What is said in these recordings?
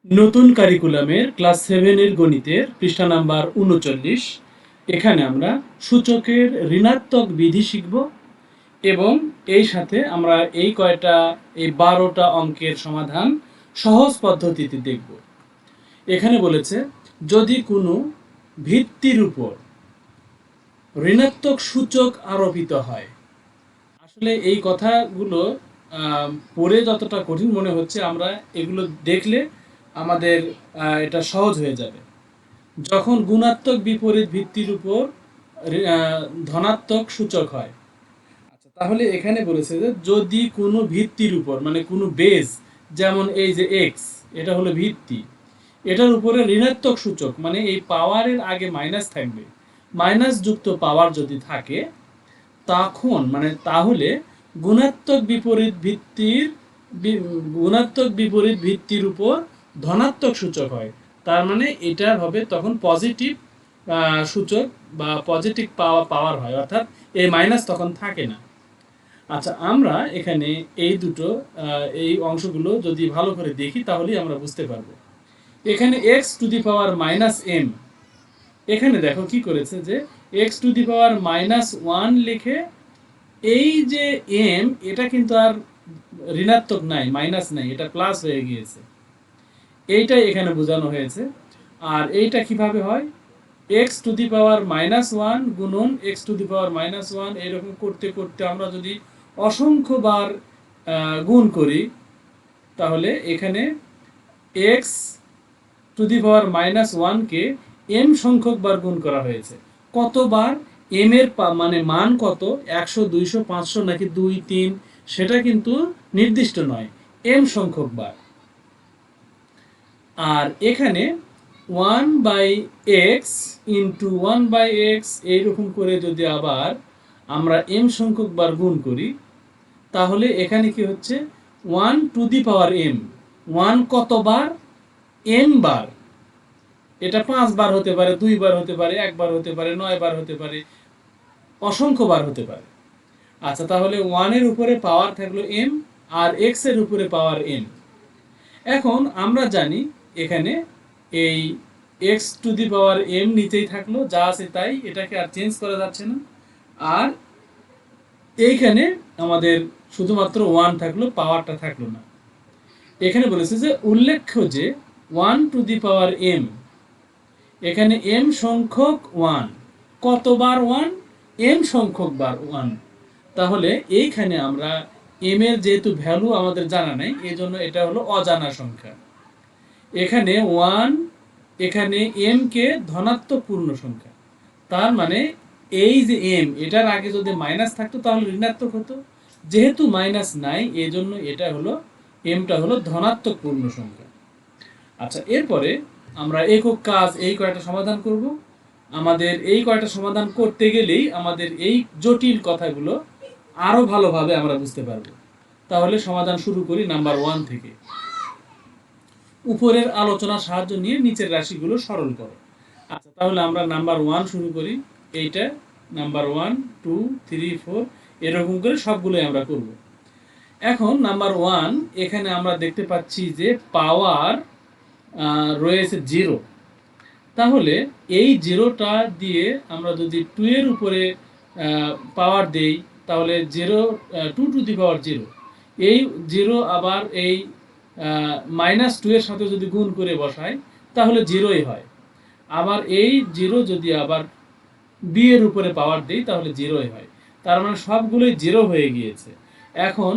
নতুন কারিকুলামের ক্লাস 7 এর গণিতের পৃষ্ঠা নাম্বার ৩৯। এখানে আমরা সূচকের ঋণাত্মক বিধি শিখব এবং এই সাথে আমরা এই 12টা অঙ্কের সমাধান সহজ পদ্ধতিতে দেখব। এখানে বলেছে যদি কোনো ভিত্তির উপর ঋণাত্মক সূচক আরোপিত হয়। আসলে এই কথাগুলো পড়ে যতটা কঠিন মনে হচ্ছে, আমরা এগুলো দেখলে আমাদের এটা সহজ হয়ে যাবে। যখন গুণাত্মক বিপরীত ভিত্তির উপর ধনাত্মক সূচক হয়। আচ্ছা, তাহলে এখানে বলেছে যে যদি কোনো ভিত্তির উপর মানে কোনো বেস, যেমন এই যে এক্স, এটা হলো ভিত্তি, এটার উপরে ঋণাত্মক সূচক মানে এই পাওয়ারের আগে মাইনাস থাকবে, মাইনাস যুক্ত পাওয়ার যদি থাকে তাহলে গুণাত্মক বিপরীত ভিত্তির উপর ধনাত্মক সূচক হয়। তার মানে এটা হবে তখন পজিটিভ সূচক বা পজিটিভ পাওয়ার হয়, অর্থাৎ এই মাইনাস তখন থাকে না। আচ্ছা, আমরা এখানে এই অংশগুলো যদি ভালো করে দেখি তাহলেই আমরা বুঝতে পারবো। এখানে x to the power minus m, এখানে দেখো কি করেছে যে x to the power minus one লিখে এই যে এম, এটা কিন্তু আর ঋণাত্মক নাই, মাইনাস নাই, এটা প্লাস হয়ে গিয়েছে। এইটাই এখানে বোঝানো হয়েছে। আর এইটা কিভাবে হয়, x to the power minus one গুণন x to the power minus one, এরকম করতে করতে আমরা যদি অসংখ্যবার গুণ করি তাহলে এখানে x to the power minus ওয়ানকে এম সংখ্যক বার গুণ করা হয়েছে। কতবার, এম এর মানে মান কত, 100, 200, 500 নাকি 2, 3, সেটা কিন্তু নির্দিষ্ট নয়, এম সংখ্যক বার। আর এখানে 1/x ইন্টু 1/x এইরকম করে যদি আবার আমরা এম সংখ্যক বার গুণ করি তাহলে এখানে কি হচ্ছে, 1 টু দি পাওয়ার এম, 1 কতবার, এম বার। এটা 5 বার হতে পারে, 2 বার হতে পারে, 1 বার হতে পারে, 9 বার হতে পারে, অসংখ্য বার হতে পারে। আচ্ছা, তাহলে 1 এর উপরে পাওয়ার থাকলো এম আর x এর উপরে পাওয়ার এম। এখন আমরা জানি এখানে এই x to the power m নিচেই থাকলো, যা আছে তাই, এটাকে আর চেঞ্জ করা যাচ্ছে না। আর এইখানে আমাদের শুধুমাত্র 1 থাকলো, পাওয়ারটা থাকলো না। এখানে বলেছে যে উল্লেখ্য যে 1 টু দি পাওয়ার এম, এখানে এম সংখ্যক 1, কতবার 1, এম সংখ্যক বার 1। তাহলে এইখানে আমরা এম এর যেহেতু ভ্যালু আমাদের জানা নাই, এই জন্য এটা হলো অজানা সংখ্যা। এখানে 1, এখানে এম কে ধনাত্মক পূর্ণ সংখ্যা, তার মানে এই যে এম, এটার আগে যদি মাইনাস থাকতো তাহলে ঋণাত্মক হতো, যেহেতু মাইনাস নাই এই জন্য এটা হলো, এমটা হলো ধনাত্মক পূর্ণ সংখ্যা। আচ্ছা, এরপরে আমরা একক কাজ এই কয়টা সমাধান করব। আমাদের এই কয়টা সমাধান করতে গেলেই আমাদের এই জটিল কথাগুলো আরো ভালোভাবে আমরা বুঝতে পারবো। তাহলে সমাধান শুরু করি নাম্বার 1 থেকে। উপরের আলোচনার সাহায্য নিয়ে নিচের রাশিগুলো সরল করো। আচ্ছা, তাহলে আমরা নাম্বার 1 শুরু করি। এইটা নাম্বার 1, 2, 3, 4 এরকম করে সবগুলোই আমরা করব। এখন নাম্বার 1, এখানে আমরা দেখতে পাচ্ছি যে পাওয়ার রয়েছে 0। তাহলে এই 0টা দিয়ে আমরা যদি 2 এর উপরে পাওয়ার দেই তাহলে 2 টু দি পাওয়ার 0, এই 0 আবার এই -2 এর সাথে যদি গুণ করে বসাই তাহলে 0ই হয়। আবার এই 0 যদি আবার b এর উপরে পাওয়ার দেই তাহলে 0ই হয়। তার মানে সবগুলোই 0 হয়ে গিয়েছে। এখন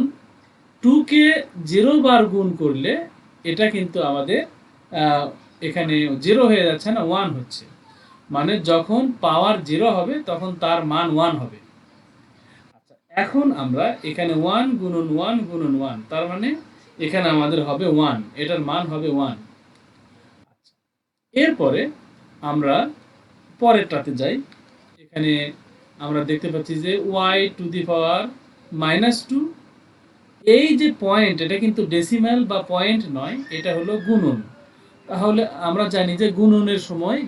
2 কে 0 বার গুণ করলে এটা কিন্তু আমাদের এখানে 0 হয়ে যাচ্ছে না, 1 হচ্ছে। মানে যখন পাওয়ার 0 হবে তখন তার মান 1 হবে। আচ্ছা, এখন আমরা এখানে 1 গুণন 1 গুণন 1, তার মানে এখানে আমাদের হবে 1, এটার মান হবে 1। আচ্ছা, এরপরে আমরা পরেরটাতে যাই। এখানে আমরা দেখতে পাচ্ছি যে y টু দি পাওয়ার -2, এই যে পয়েন্ট, এটা কিন্তু ডেসিমাল বা পয়েন্ট নয়, এটা হলো গুণন। তাহলে আমরা জানি যে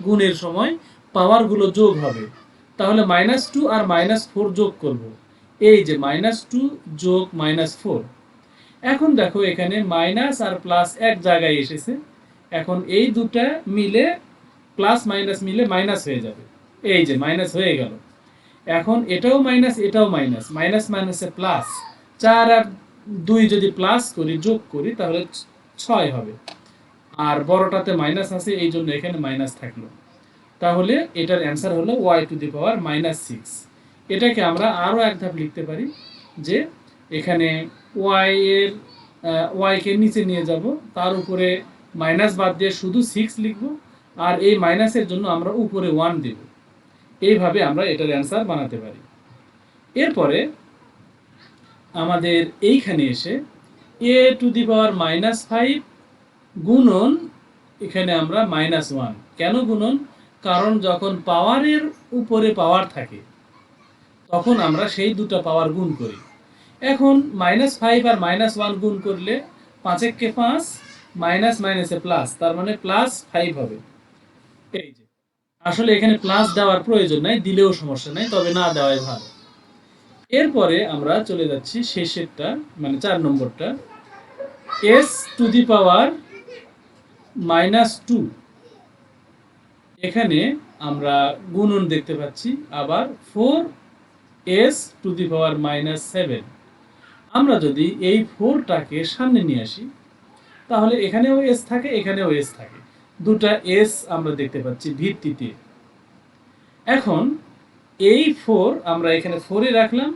গুণের সময় পাওয়ারগুলো যোগ হবে। তাহলে -2 আর -4 যোগ করব। এই যে -2 যোগ -4। এখন দেখো এখানে মাইনাস আর প্লাস এক জায়গায় এসেছে, এখন এই দুটা মিলে প্লাস মাইনাস মিলে মাইনাস হয়ে যাবে, এই যে মাইনাস হয়ে গেল। এখন এটাও মাইনাস এটাও মাইনাস, মাইনাস মাইনাসে প্লাস, 4 আর 2 যদি প্লাস করি যোগ করি তাহলে 6 হবে। আর বড়টাতে মাইনাস আছে এই জন্য এখানে মাইনাস থাকলো। তাহলে এটার অ্যান্সার হলো y⁻⁻6। এটাকে আমরা আরও এক ধাপ লিখতে পারি যে এখানে ওয়াইকে নিচে নিয়ে যাব, তার উপরে মাইনাস বাদ দিয়ে শুধু 6 লিখব, আর এই মাইনাসের জন্য আমরা উপরে 1 দেব। এইভাবে আমরা এটার অ্যান্সার বানাতে পারি। এরপরে আমাদের এইখানে এসে a⁻⁻5 গুণন, এখানে আমরা -1 কেন গুণন, কারণ যখন পাওয়ারের উপরে পাওয়ার থাকে তখন আমরা সেই দুটো পাওয়ার গুণ করি। এখন -5 আর -1 গুণ করলে 5 একে 5, মাইনাস মাইনাসে প্লাস, তার মানে +5 হবে। এই যে আসলে এখানে প্লাস দেওয়ার প্রয়োজন নাই, দিলেও সমস্যা নাই, তবে না দেওয়াই ভালো। এরপরে আমরা চলে যাচ্ছি শেষেরটা, মানে 4 নম্বরটা, s⁻²। এখানে আমরা গুণন দেখতে পাচ্ছি, আবার 4s⁻⁻7। আমরা যদি এই 4টাকে সামনে নিয়ে আসি তাহলে এখানেও s থাকে এখানেও s থাকে, দুটা s আমরা দেখতে পাচ্ছি ভিত্তিতে। এখন এই 4 আমরা এখানে 4-এ রাখলাম,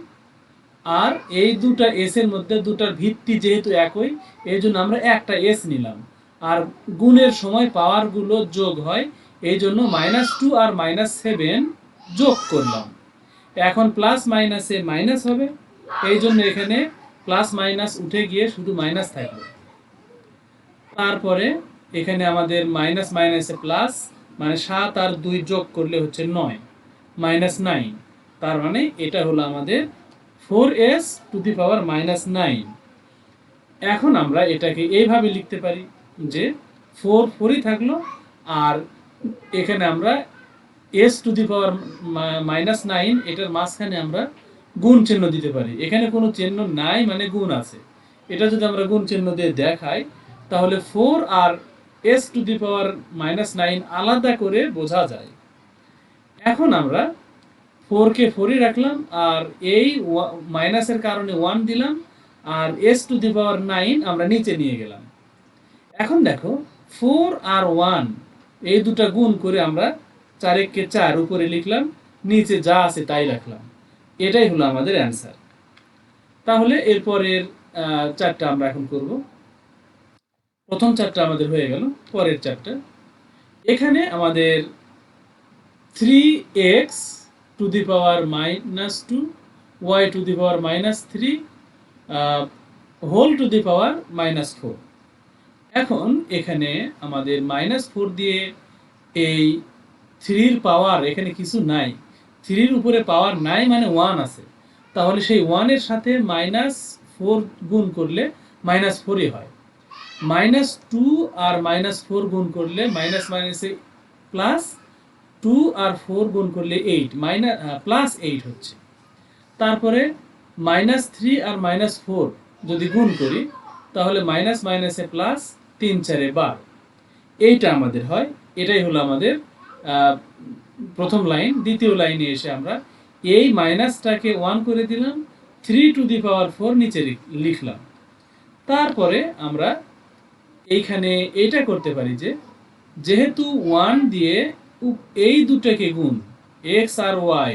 আর এই দুটা s এর মধ্যে দুটার ভিত্তি যেহেতু একই এই জন্য আমরা একটা s নিলাম, আর গুণের সময় পাওয়ারগুলো যোগ হয় এই জন্য -2 আর -7 যোগ করলাম। এখন প্লাস মাইনাসে মাইনাস হবে, এই জন্য এখানে প্লাস মাইনাস উঠে গিয়ে শুধু মাইনাস থাকবে। তারপরে এখানে আমাদের মাইনাস মাইনাসে প্লাস, মানে 7 আর 2 যোগ করলে হচ্ছে 9, -9। তার মানে এটা হলো আমাদের 4s⁻⁻9। এখন আমরা এটাকে এইভাবে লিখতে পারি যে 4 4ই থাকলো, আর এখানে আমরা s⁻⁻9 এটার মাঝখানে আমরা গুণ চিহ্ন দিতে পারি। এখানে কোনো চিহ্ন নাই মানে গুণ আছে, এটা যদি আমরা গুণ চিহ্ন দিয়ে দেখাই তাহলে 4 আর s⁻⁻9 আলাদা করে বোঝা যায়। এখন আমরা 4কে 4ই রাখলাম, আর এই মাইনাসের কারণে 1 দিলাম, আর s⁻9 আমরা নিচে নিয়ে গেলাম। এখন দেখো 4 আর 1 এই দুটা গুণ করে আমরা 4 একে 4 উপরে লিখলাম, নিচে যা আছে তাই রাখলাম। এটাই হলো আমাদের অ্যান্সার। তাহলে এরপরের 4টা আমরা এখন করব। প্রথম 4টা আমাদের হয়ে গেল, পরের 4টা এখানে আমাদের 3x⁻⁻2 y⁻⁻3 হোল⁻⁻4। এখন এখানে আমাদের -4 দিয়ে এই 3-র পাওয়ার এখানে কিছু নাই, 3-র উপরে পাওয়ার নাই মানে 1 আছে, তাহলে সেই 1-এর সাথে -4 গুণ করলে -4ই হয়। -2 আর -4 গুণ করলে মাইনাস মাইনাসে প্লাস, 2 আর 4 গুণ করলে 8 +8 হচ্ছে। তারপরে -3 আর -4 যদি গুণ করি তাহলে মাইনাস মাইনাসে প্লাস, 3 4-এ 12, এইটা আমাদের হয়। এটাই হলো আমাদের প্রথম লাইন। দ্বিতীয় লাইনে এসে আমরা এই মাইনাসটাকে 1 করে দিলাম, 3⁴ নিচে লিখলাম। তারপরে আমরা এইখানে এইটা করতে পারি যে যেহেতু 1 দিয়ে এই দুটোকে গুণ x আর y,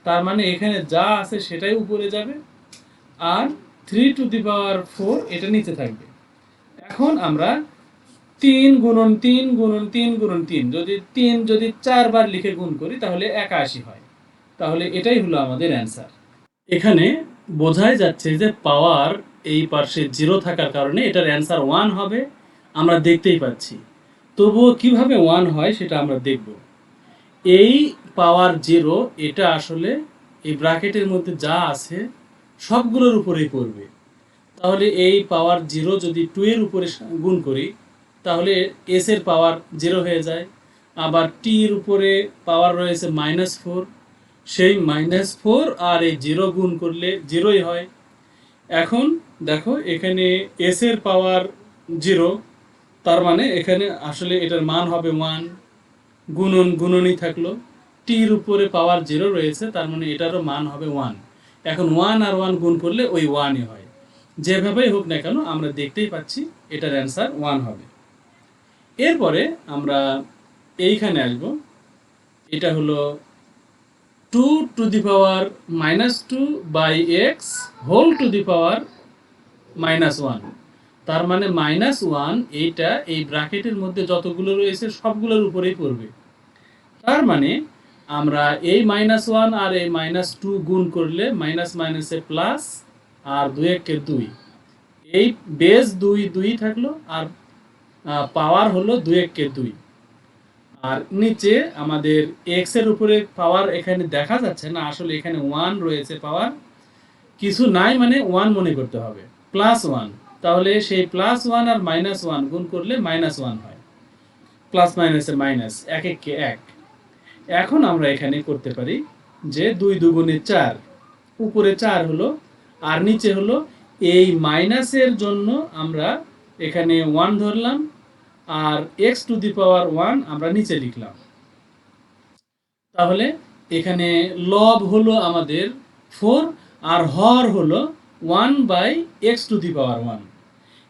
তার মানে এখানে যা আছে সেটাই উপরে যাবে, আর 3⁴ এটা নিচে থাকবে। এখন আমরা 3 গুণন 3 গুণন 3 গুণন 3 যদি 4 বার লিখে গুণ করি তাহলে 81 হয়। তাহলে এটাই হলো আমাদের অ্যান্সার। এখানে বোঝাই যাচ্ছে যে পাওয়ার এই পাশে 0 থাকার কারণে এটার অ্যান্সার 1 হবে, আমরা দেখতেই পাচ্ছি। তবুও কিভাবে 1 হয় সেটা আমরা দেখব। এই পাওয়ার 0 এটা আসলে এই ব্র্যাকেটের মধ্যে যা আছে সবগুলোর উপরেই পড়বে। তাহলে এই পাওয়ার 0 যদি 2 এর উপরে গুণ করি তাহলে s এর পাওয়ার 0 হয়ে যায়। আবার t এর উপরে পাওয়ার রয়েছে -4, সেই -4 আর এই 0 গুণ করলে 0ই হয়। এখন দেখো এখানে s এর পাওয়ার 0, তার মানে এখানে আসলে এটার মান হবে 1, গুণনই থাকলো, টির উপরে পাওয়ার 0 রয়েছে, তার মানে এটারও মান হবে 1। এখন 1 আর 1 গুণ করলে ওই 1ই হয়। যেভাবেই হোক না কেন আমরা দেখতেই পাচ্ছি এটার অ্যান্সার 1 হবে। এরপরে আমরা এইখানে আসব, এটা হলো 2 to the power -2 by x whole to the power -1। তার মানে -1 এইটা এই ব্র্যাকেটের মধ্যে যতগুলো রয়েছে সবগুলোর উপরেই পড়বে। তার মানে আমরা এই -1 আর এই -2 গুণ করলে মাইনাস মাইনাসে প্লাস, আর 2 একে 2, এই বেস 2 থাকলো, আর পাওয়ার হলো 2 একে 2। আর নিচে আমাদের এক্স এর উপরে পাওয়ার এখানে দেখা যাচ্ছে না, আসলে এখানে 1 রয়েছে পাওয়ার, কিছু নাই মানে 1 মনে করতে হবে, +1। তাহলে সেই +1 আর -1 গুণ করলে -1 হয়, প্লাস মাইনাসে মাইনাস, 1 একে 1। এখন আমরা এখানে করতে পারি যে 2 দুগুণে 4, উপরে 4 হলো, আর নিচে হলো এই মাইনাসের জন্য আমরা এখানে 1 ধরলাম, আর x টু দি পাওয়ার 1 আমরা নিচে লিখলাম। তাহলে এখানে লব হলো আমাদের 4, আর হর হলো 1/x টু দি পাওয়ার 1।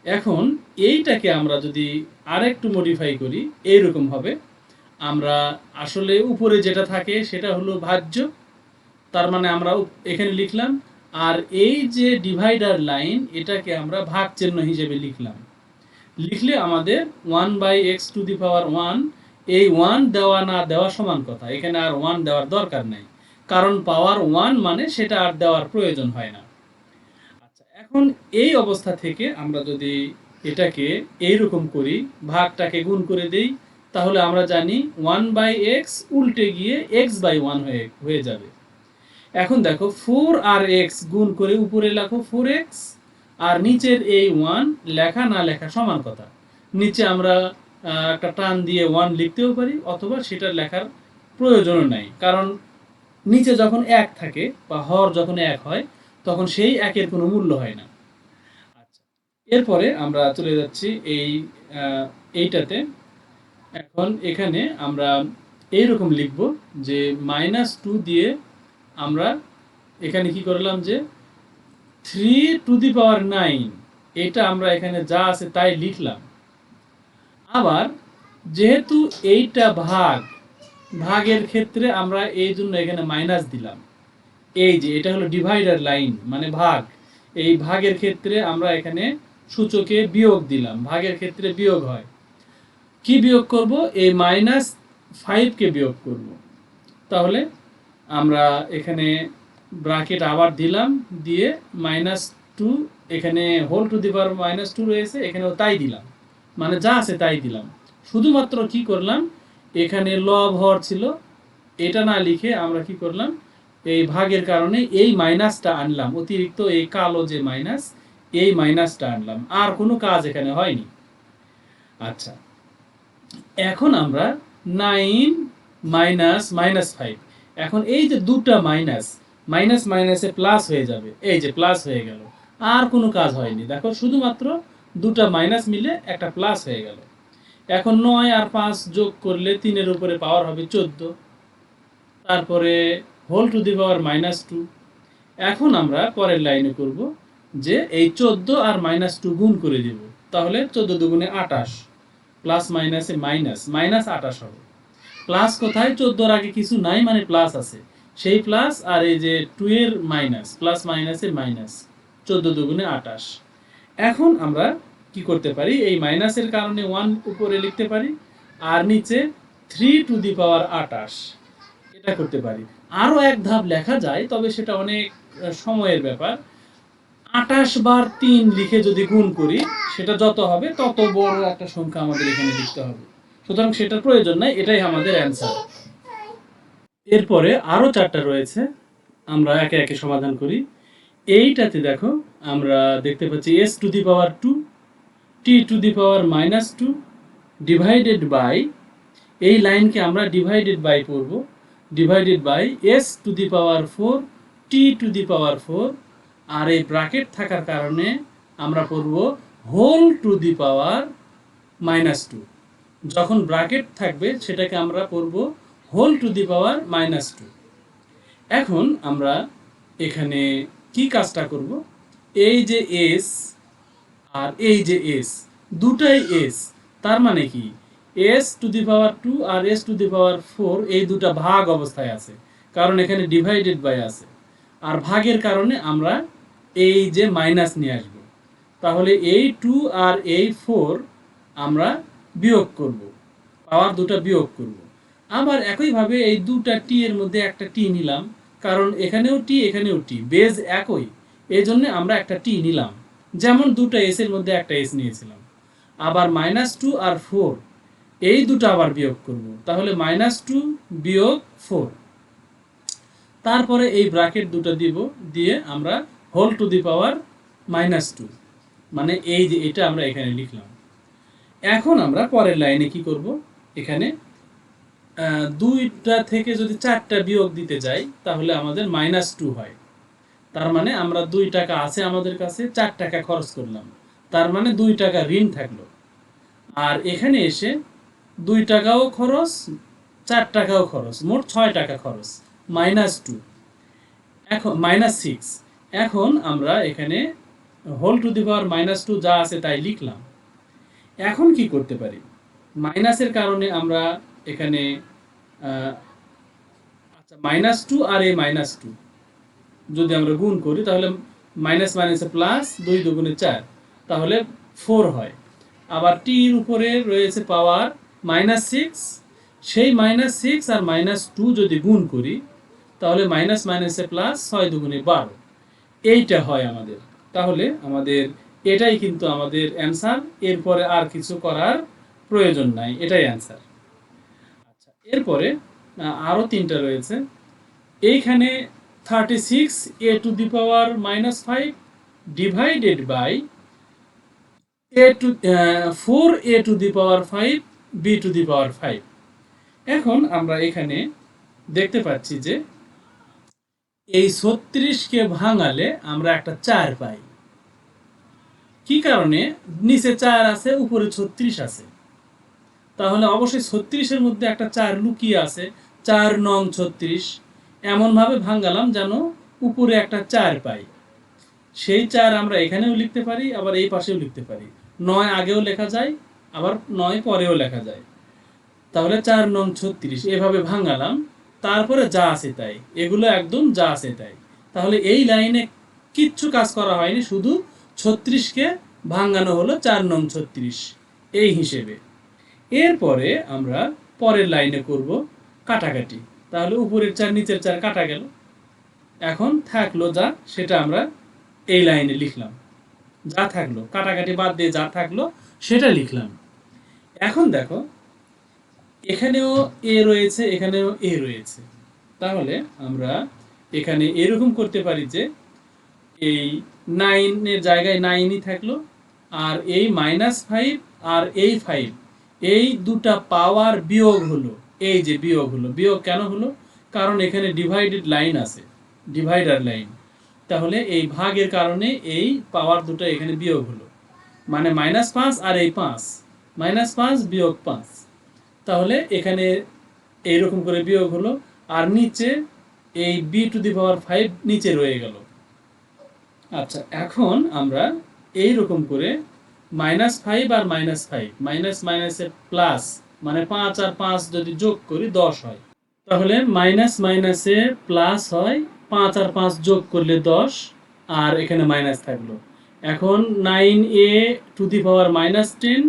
এখন এইটাকে আমরা যদি আরেকটু মডিফাই করি, এইরকম হবে, আমরা আসলে উপরে যেটা থাকে সেটা হলো ভাজ্য, তার মানে আমরা এখানে লিখলাম, আর এই যে ডিভাইডার লাইন এটাকে আমরা ভাগ চিহ্ন হিসেবে লিখলাম। লিখলে আমাদের 1/x টু দি পাওয়ার 1, এই 1 দেওয়া না দেওয়া সমান কথা, এখানে আর 1 দেওয়ার দরকার নেই, কারণ পাওয়ার 1 মানে সেটা আর দেওয়ার প্রয়োজন হয় না। আচ্ছা, এখন এই অবস্থা থেকে আমরা যদি এটাকে এইরকম করি, ভাগটাকে গুণ করে দেই, তাহলে আমরা জানি 1/x উল্টে গিয়ে x/1 হয়ে যাবে। এখন দেখো 4 আর x গুণ করে উপরে লেখো 4x, আর নিচের এই 1 লেখা না লেখা সমান কথা। নিচে আমরা একটা টান দিয়ে 1 লিখতেও পারি, অথবা সেটা লেখার প্রয়োজনও নাই, কারণ নিচে যখন 1 থাকে বা হর যখন 1 হয় তখন সেই 1-এর কোনো মূল্য হয় না। আচ্ছা, এরপরে আমরা চলে যাচ্ছি এইটাতে। এখন এখানে আমরা এইরকম লিখব যে -2 দিয়ে আমরা এখানে কি করলাম যে 3 টু দি পাওয়ার 9, এটা আমরা এখানে যা আছে তাই লিখলাম। আবার যেহেতু এইটা ভাগের ক্ষেত্রে আমরা এই জন্য এখানে মাইনাস দিলাম। এই যে এটা হলো ডিভাইডার লাইন মানে ভাগ, এই ভাগের ক্ষেত্রে আমরা এখানে সূচকে বিয়োগ দিলাম, ভাগের ক্ষেত্রে বিয়োগ হয়। কি বিয়োগ করব? এই -5কে বিয়োগ করব। তাহলে আমরা এখানে ব্র্যাকেট আবার দিলাম, দিয়ে -2, এখানে হোল টু দি পাওয়ার -2 রয়েছে, এখানেও তাই দিলাম, মানে যা আছে তাই দিলাম। শুধুমাত্র কি করলাম, এখানে লব হর ছিল, এটা না লিখে আমরা কি করলাম, এই ভাগের কারণে এই মাইনাসটা আনলাম, অতিরিক্ত এই কালো যে মাইনাস, এই মাইনাসটা আনলাম, আর কোনো কাজ এখানে হয়নি। আচ্ছা, এখন আমরা 9 -5, এখন এই যে দুটা মাইনাস মাইনাসে প্লাস হয়ে যাবে, এই যে প্লাস হয়ে গেল, আর কোনো কাজ হয়নি। দেখো শুধুমাত্র দুটা মাইনাস মিলে একটা প্লাস হয়ে গেল। এখন 9 আর 5 যোগ করলে 3-এর উপরে পাওয়ার হবে 14, তারপরে হোল টু দি পাওয়ার -2। এখন আমরা পরের লাইনে করব যে এই 14 আর -2 গুণ করে দেব, তাহলে 14 দুগুণে 28, প্লাস মাইনাসে মাইনাস, -28 হবে। প্লাস কোথায়? 14-র আগে কিছু নাই মানে প্লাস আছে, সেই প্লাস, আর এই যে 2 এর মাইনাস, প্লাস মাইনাসে মাইনাস, 14 দুগুণে 28। এখন আমরা কি করতে পারি, এই মাইনাসের কারণে 1 উপরে লিখতে পারি, আর নিচে 3 টু দি পাওয়ার 28, এটা করতে পারি। আরও এক ধাপ লেখা যায়, তবে সেটা অনেক সময়ের ব্যাপার। 28 বার 3 লিখে যদি গুণ করি, সেটা যত হবে তত বড় একটা সংখ্যা আমাদের এখানে লিখতে হবে, সুতরাং সেটার প্রয়োজন নাই, এটাই আমাদের অ্যান্সার। এরপরে আরও 4টা রয়েছে, আমরা একে একে সমাধান করি। এইটাতে দেখো আমরা দেখতে পাচ্ছি s to the power 2, t to the power -2 divided by, এই লাইনকে আমরা ডিভাইডেড বাই পড়ব, divided by s to the power 4, t to the power 4, আর এই ব্র্যাকেট থাকার কারণে আমরা পড়ব হোল টু দি পাওয়ার -2। যখন ব্র্যাকেট থাকবে সেটাকে আমরা পড়ব হোল টু দি পাওয়ার -2। এখন আমরা এখানে কি কাজটা করব, এই যে এস আর এই যে এস, দুটাই এস, তার মানে কি এস টু দি পাওয়ার 2 আর এস টু দি পাওয়ার 4 এই দুটা ভাগ অবস্থায় আছে, কারণ এখানে ডিভাইডেড বাই আছে। আর ভাগের কারণে আমরা এই যে মাইনাস নিয়ে আসব, তাহলে এই 2 আর এই 4 আমরা বিয়োগ করব, পাওয়ার দুটা বিয়োগ করব। আবার একইভাবে এই দুটা টি এর মধ্যে একটা টি নিলাম, কারণ এখানেও টি এখানেও টি, বেজ একই, এই জন্য আমরা একটা টি নিলাম, যেমন দুটো এস এর মধ্যে একটা এস নিয়েছিলাম। আবার -2 আর 4 এই দুটো আবার বিয়োগ করব, তাহলে -2 বিয়োগ 4। তারপরে এই ব্র্যাকেট দুটো দিব, দিয়ে আমরা হোল টু দি পাওয়ার -2, মানে এই যে এটা আমরা এখানে লিখলাম। এখন আমরা পরের লাইনে কি করব, এখানে দুইটা থেকে যদি 4টা বিয়োগ দিতে যাই তাহলে আমাদের -2 হয়। তার মানে আমরা 2 টাকা আছে আমাদের কাছে, 4 টাকা খরচ করলাম, তার মানে 2 টাকা ঋণ থাকলো। আর এখানে এসে 2 টাকাও খরচ, 4 টাকাও খরচ, মোট 6 টাকা খরচ, -2, এখন -6। এখন আমরা এখানে হোল টু দি পাওয়ার -2 যা আছে তাই লিখলাম। এখন কি করতে পারি, মাইনাসের কারণে আমরা এখানে আচ্ছা -2 আর এই -2 যদি আমরা গুণ করি তাহলে মাইনাস মাইনাসে প্লাস, 2 দুগুণে 4, তাহলে 4 হয়। আবার টির উপরে রয়েছে পাওয়ার -6, সেই -6 আর -2 যদি গুণ করি তাহলে মাইনাস মাইনাসে প্লাস, 6 দুগুণে 12, এইটা হয় আমাদের। তাহলে আমাদের এটাই কিন্তু আমাদের অ্যান্সার, এরপরে আর কিছু করার প্রয়োজন নাই, এটাই অ্যান্সার। আচ্ছা, এরপরে আরও 3টা রয়েছে। এইখানে 36 a to the power -5 divided by 4 a to the power 5 b to the power 5। এখন আমরা এখানে দেখতে পাচ্ছি যে এই 36কে ভাঙালে আমরা একটা 4 পাই। কি কারণে, নিচে 4 আছে উপরে 36 আছে, তাহলে অবশ্যই 36-এর মধ্যে একটা 4 লুকিয়ে আছে, 4 নং 36। এমনভাবে ভাঙালাম যেন উপরে একটা 4 পাই। সেই 4 আমরা এখানেও লিখতে পারি, আবার এই পাশেও লিখতে পারি, 9 আগেও লেখা যায়, আবার 9 পরেও লেখা যায়। তাহলে 4 নং 36 এভাবে ভাঙালাম, তারপরে যা আছে তাই, এগুলো একদম যা আছে তাই। তাহলে এই লাইনে কিচ্ছু কাজ করা হয়নি, শুধু 36কে ভাঙানো হলো 4 নং 36 এই হিসেবে। এরপরে আমরা পরের লাইনে করব কাটাকাটি, তাহলে উপরের 4 নিচের 4 কাটা গেল। এখন থাকলো যা, সেটা আমরা এই লাইনে লিখলাম, যা থাকলো কাটাকাটি বাদ দিয়ে যা থাকলো সেটা লিখলাম। এখন দেখো এখানেও এ রয়েছে, এখানেও এ রয়েছে, তাহলে আমরা এখানে এরকম করতে পারি যে এই 9-এর জায়গায় 9ই থাকলো, আর এই -5 আর এই 5 এই দুটা পাওয়ার বিয়োগ হলো, এই যে বিয়োগ হলো। বিয়োগ কেন হলো, কারণ এখানে ডিভাইডেড লাইন আছে, ডিভাইডার লাইন, তাহলে এই ভাগের কারণে এই পাওয়ার দুটো এখানে বিয়োগ হলো, মানে -5 আর এই 5, -5 বিয়োগ 5, তাহলে এখানে এইরকম করে বিয়োগ হলো। আর নিচে এই b টু দি পাওয়ার 5 নিচে রয়ে গেল। আচ্ছা, এখন আমরা এই রকম করে -5 আর -5, মাইনাস মাইনাসে প্লাস, মানে 5 আর 5 যদি যোগ করি 10 হয়, তাহলে মাইনাস মাইনাসে প্লাস হয়, 5 আর 5 যোগ করলে 10, আর এখানে মাইনাস থাকলো। এখন 9a to the power -10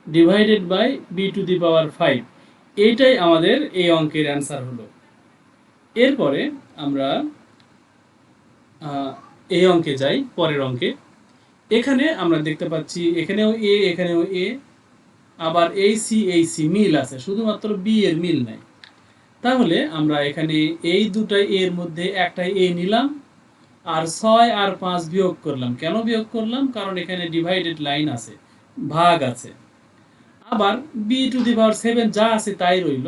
divided by b to the power 5, এইটাই আমাদের এই অঙ্কের অ্যান্সার হলো। এরপরে আমরা এই অঙ্কে যাই, পরের অঙ্কে। এখানে আমরা দেখতে পাচ্ছি এখানেও এ, এখানেও এ, আবার এই সি মিল আছে, শুধুমাত্র বি এর মিল নাই। তাহলে আমরা এখানে এই দুটাই এর মধ্যে একটাই এ নিলাম, আর 6 আর 5 বিয়োগ করলাম। কেন বিয়োগ করলাম, কারণ এখানে ডিভাইডেড লাইন আছে, ভাগ আছে। আবার বি টু দি পাওয়ার 7 যা আছে তাই রইল,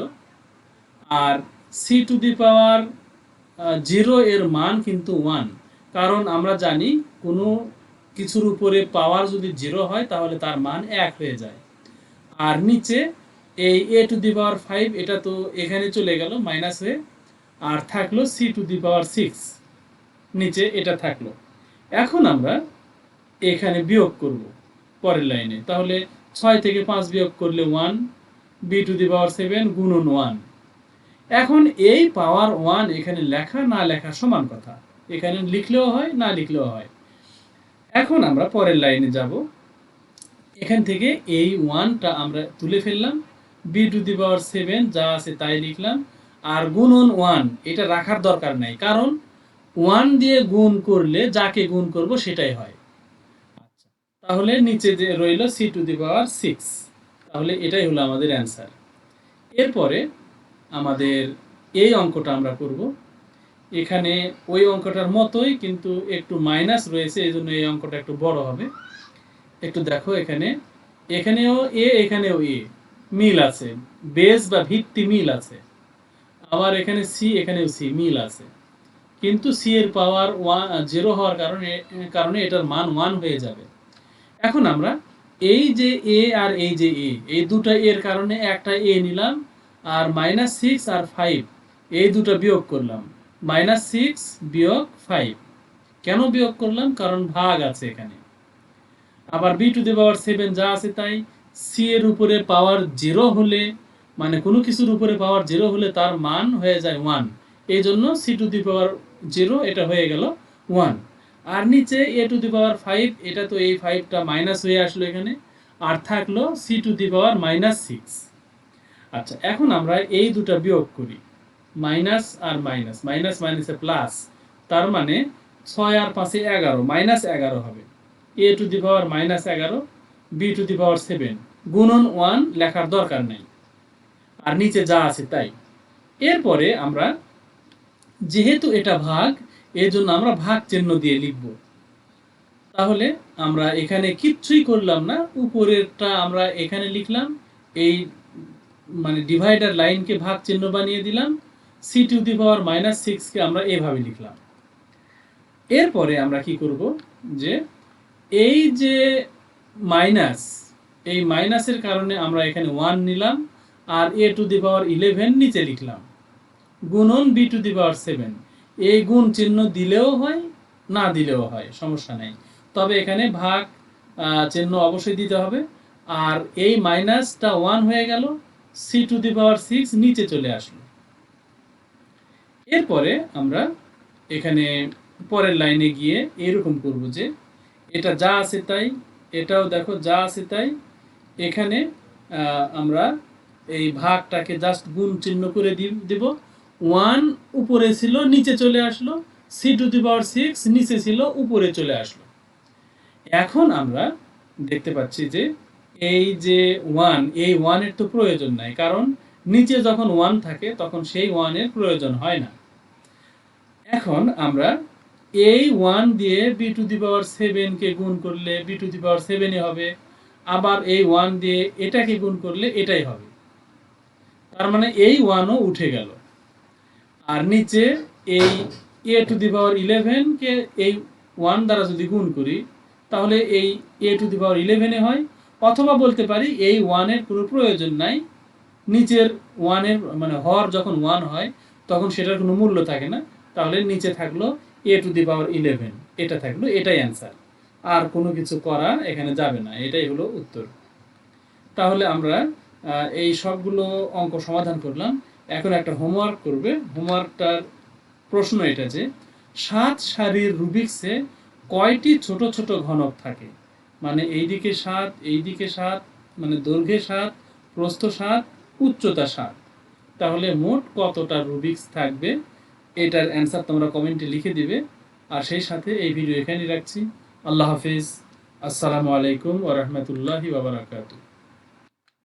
আর সি টু দি পাওয়ার 0 এর মান কিন্তু 1, কারণ আমরা জানি কোনো কিছুর উপরে পাওয়ার যদি 0 হয় তাহলে তার মান 1 হয়ে যায়। আর নিচে এই a⁵ এটা তো এখানে চলে গেল মাইনাস হয়ে, আর থাকলো c⁶ নিচে এটা থাকলো। এখন আমরা এখানে বিয়োগ করব পরের লাইনে, তাহলে 6 থেকে 5 বিয়োগ করলে 1, b⁵ গুণন 1। এখন এই পাওয়ার 1 এখানে লেখা না লেখা সমান কথা, এখানে লিখলেও হয় না লিখলেও হয়। এখন আমরা পরের লাইনে যাব, এখান থেকে এই 1টা আমরা তুলে ফেললাম, b⁵ যা আছে তাই লিখলাম, আর গুণন 1 এটা রাখার দরকার নাই, কারণ 1 দিয়ে গুণ করলে যাকে গুণ করব সেটাই হয়। আচ্ছা, তাহলে নিচে যে রইল c⁶, তাহলে এটাই হলো আমাদের অ্যান্সার। এরপরে আমাদের এই অঙ্কটা আমরা করব। এখানে ওই অঙ্কটার মতোই, কিন্তু একটু মাইনাস রয়েছে, এই জন্য এই অঙ্কটা একটু বড় হবে। একটু দেখো, এখানেও এ এখানেও এ মিল আছে, বেস বা ভিত্তি মিল আছে। আবার এখানে সি এখানেও সি মিল আছে, কিন্তু সি এর পাওয়ার 0 হওয়ার কারণে এটার মান 1 হয়ে যাবে। এখন আমরা এই যে এ আর এই যে এ, এই দুটো এর কারণে একটা এ নিলাম, আর -6 আর 5 এই দুটো বিয়োগ করলাম, -6 বিয়োগ 5। কেন বিয়োগ করলাম? কারণ ভাগ আছে এখানে। আবার b⁵ যা আছে তাই, সি এর উপরে পাওয়ার 0 হলে, মানে কোনো কিছুর উপরে পাওয়ার 0 হলে তার মান হয়ে যায় 1, এই জন্য c⁵ এটা হয়ে গেল 1। আর নিচে a⁵, এটা তো এই 5টা মাইনাস হয়ে আসলো এখানে, আর থাকলো c⁻⁻6। আচ্ছা, এখন আমরা এই দুটা বিয়োগ করি, মাইনাস আর মাইনাস, মাইনাস মাইনাসে প্লাস, তার মানে 6 আর 5 11, -11 হবে। a⁻⁻11, b⁵ গুণন 1 লেখার দরকার নেই, আর নিচে যা আছে তাই। এরপরে আমরা, যেহেতু এটা ভাগ, এর জন্য আমরা ভাগ চিহ্ন দিয়ে লিখব। তাহলে আমরা এখানে কিচ্ছুই করলাম না, উপরেরটা আমরা এখানে লিখলাম, এই মানে ডিভাইডার লাইনকে ভাগ চিহ্ন বানিয়ে দিলাম, c⁻⁻6 কে আমরা এভাবে লিখলাম। এরপরে আমরা কি করব, যে এই যে মাইনাস, এই মাইনাসের কারণে আমরা এখানে 1 নিলাম, আর a⁻11 নিচে লিখলাম, গুণন b⁵, এই গুণ চিহ্ন দিলেও হয় না দিলেও হয়, সমস্যা নেই, তবে এখানে ভাগ চিহ্ন অবশ্যই দিতে হবে। আর এই মাইনাসটা 1 হয়ে গেল, c⁶ নিচে চলে আসলো। এরপরে আমরা এখানে পরের লাইনে গিয়ে এরকম করব, যে এটা যা আছে তাই, এটাও দেখো যা আছে তাই, এখানে আমরা এই ভাগটাকে জাস্ট গুণ চিহ্ন করে দেব, 1 উপরে ছিল নিচে চলে আসলো, c⁶ নিচে ছিল উপরে চলে আসলো। এখন আমরা দেখতে পাচ্ছি যে এই যে 1, এই 1 এর তো প্রয়োজন নাই, কারণ নিচে যখন 1 থাকে তখন সেই 1 এর প্রয়োজন হয় না। এখন আমরা এই 1 দিয়ে b⁵ কে গুণ করলে b⁵ হবে, আবার এই 1 দিয়ে এটাকে গুণ করলে এটাই হবে, তার মানে এই 1ও উঠে গেল। আর নিচে এই a⁻11 কে এই 1 দ্বারা যদি গুণ করি, তাহলে এই a⁻11 হয়, অথবা বলতে পারি এই 1 এর কোনো প্রয়োজন নাই, নিচের 1 এর মানে হর যখন 1 হয় তখন সেটার কোনো মূল্য থাকে না, তাহলে নিচে থাকলো a⁻11, এটা থাকলো, এটাই অ্যান্সার, আর কোনো কিছু করা এখানে যাবে না, এটাই হলো উত্তর। তাহলে আমরা এই সবগুলো অঙ্ক সমাধান করলাম। এখন একটা হোমওয়ার্ক করবে। হোমওয়ার্কটার প্রশ্ন এটা যে 7 সারির রুবিক্সে কয়টি ছোট ছোট ঘনক থাকে, মানে এইদিকে 7, এইদিকে 7, মানে দৈর্ঘ্যে 7, প্রস্থ 7, উচ্চতা 7, তাহলে মোট কতটা রুবিক্স থাকবে, এটার অ্যান্সার তোমরা কমেন্টে লিখে দিবে। আর সেই সাথে এই ভিডিও এখানেই রাখছি। আল্লাহ হাফিজ। আসসালামু আলাইকুম ওয়া রাহমাতুল্লাহি ওয়া বারাকাতুহু।